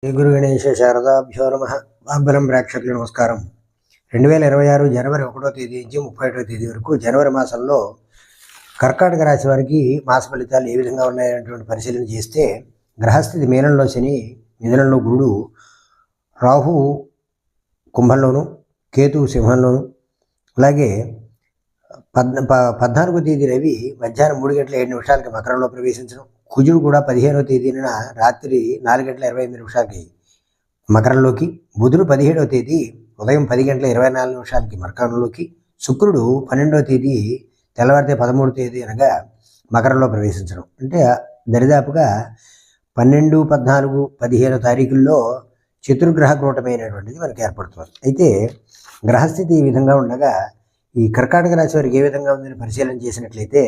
శ్రీ గురు గణేశ శారదాభ్యో నమ. వాగ్బలం ప్రేక్షకులకు నమస్కారం. 2026 జనవరి 1వ తేదీ నుంచి 31వ తేదీ వరకు జనవరి మాసంలో కర్కాటక రాశి వారికి మాస ఫలితాలు ఏ విధంగా ఉన్నాయనేటువంటి పరిశీలన చేస్తే, గ్రహస్థితి మీనంలో శని, మిథునంలో గురుడు, రాహు కుంభంలోను, కేతు సింహంలోను, అలాగే 14వ తేదీ రవి మధ్యాహ్నం 3:07 మకరంలో ప్రవేశించడం, కుజుడు కూడా 15వ తేదీన రాత్రి 4:28 మకరంలోకి, బుధుడు 17వ తేదీ ఉదయం 10:24 మకరంలోకి, శుక్రుడు 12వ తేదీ తెల్లవారితే 13వ తేదీ అనగా మకరంలో ప్రవేశించడం. అంటే దరిదాపుగా 12, 14, 15 తారీఖుల్లో చతుర్గ్రహ కూటమైనటువంటిది మనకి ఏర్పడుతుంది. అయితే గ్రహస్థితి ఈ విధంగా ఉండగా ఈ కర్కాటక రాశి వారికి ఏ విధంగా ఉందని పరిశీలన చేసినట్లయితే,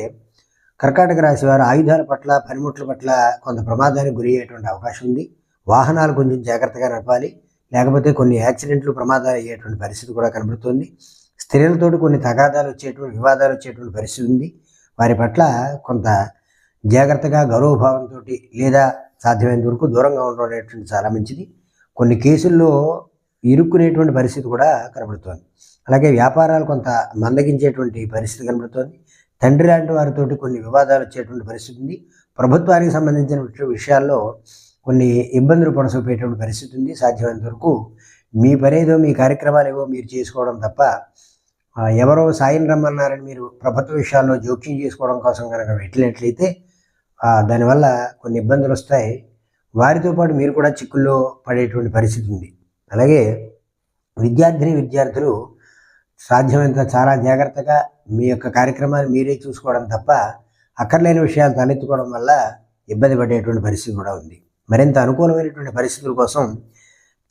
కర్కాటక రాశి వారు ఆయుధాల పట్ల, పనిముట్ల పట్ల కొంత ప్రమాదానికి గురి అయ్యేటువంటి అవకాశం ఉంది. వాహనాలు కొంచెం జాగ్రత్తగా నడపాలి, లేకపోతే కొన్ని యాక్సిడెంట్లు, ప్రమాదాలు అయ్యేటువంటి పరిస్థితి కూడా కనబడుతుంది. స్త్రీలతోటి కొన్ని తగాదాలు వచ్చేటువంటి, వివాదాలు వచ్చేటువంటి పరిస్థితి ఉంది. వారి పట్ల కొంత జాగ్రత్తగా, గౌరవభావంతో లేదా సాధ్యమైనంత వరకు దూరంగా ఉండడం అనేటువంటి చాలా మంచిది. కొన్ని కేసుల్లో ఇరుక్కునేటువంటి పరిస్థితి కూడా కనబడుతోంది. అలాగే వ్యాపారాలు కొంత మందగించేటువంటి పరిస్థితి కనబడుతోంది. తండ్రి లాంటి వారితో కొన్ని వివాదాలు వచ్చేటువంటి పరిస్థితి ఉంది. ప్రభుత్వానికి సంబంధించిన విషయాల్లో కొన్ని ఇబ్బందులు పొడసూపేటువంటి పరిస్థితి ఉంది. సాధ్యమైనంత వరకు మీ పనేదో, మీ కార్యక్రమాలు ఏవో మీరు చేసుకోవడం తప్ప, ఎవరో సాయం రమ్మన్నారని మీరు ప్రభుత్వ విషయాల్లో జోక్యం చేసుకోవడం కోసం కనుక వెళ్ళినట్లయితే దానివల్ల కొన్ని ఇబ్బందులు వస్తాయి. వారితో పాటు మీరు కూడా చిక్కుల్లో పడేటువంటి పరిస్థితి ఉంది. అలాగే విద్యార్థులు సాధ్యమైనంత చాలా జాగ్రత్తగా మీ యొక్క కార్యక్రమాన్ని మీరే చూసుకోవడం తప్ప అక్కర్లేని విషయాలు తలెత్తుకోవడం వల్ల ఇబ్బంది పడేటువంటి పరిస్థితి కూడా ఉంది. మరింత అనుకూలమైనటువంటి పరిస్థితుల కోసం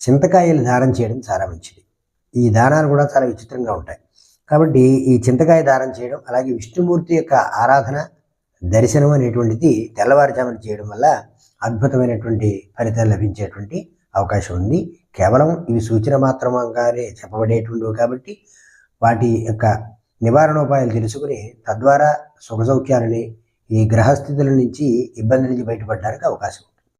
చింతకాయలు దానం చేయడం చాలా మంచిది. ఈ దానాలు కూడా చాలా విచిత్రంగా ఉంటాయి. కాబట్టి ఈ చింతకాయ దానం చేయడం, అలాగే విష్ణుమూర్తి యొక్క ఆరాధన, దర్శనం అనేటువంటిది తెల్లవారుజామున చేయడం వల్ల అద్భుతమైనటువంటి ఫలితాలు లభించేటువంటి అవకాశం ఉంది. కేవలం ఇవి సూచన మాత్రంగానే చెప్పబడేటువంటివి కాబట్టి వాటి యొక్క నివారణోపాయాలు తెలుసుకుని తద్వారా సుఖసౌఖ్యాలని, ఈ గ్రహస్థితుల నుంచి, ఇబ్బంది నుంచి బయటపడడానికి అవకాశం ఉంది.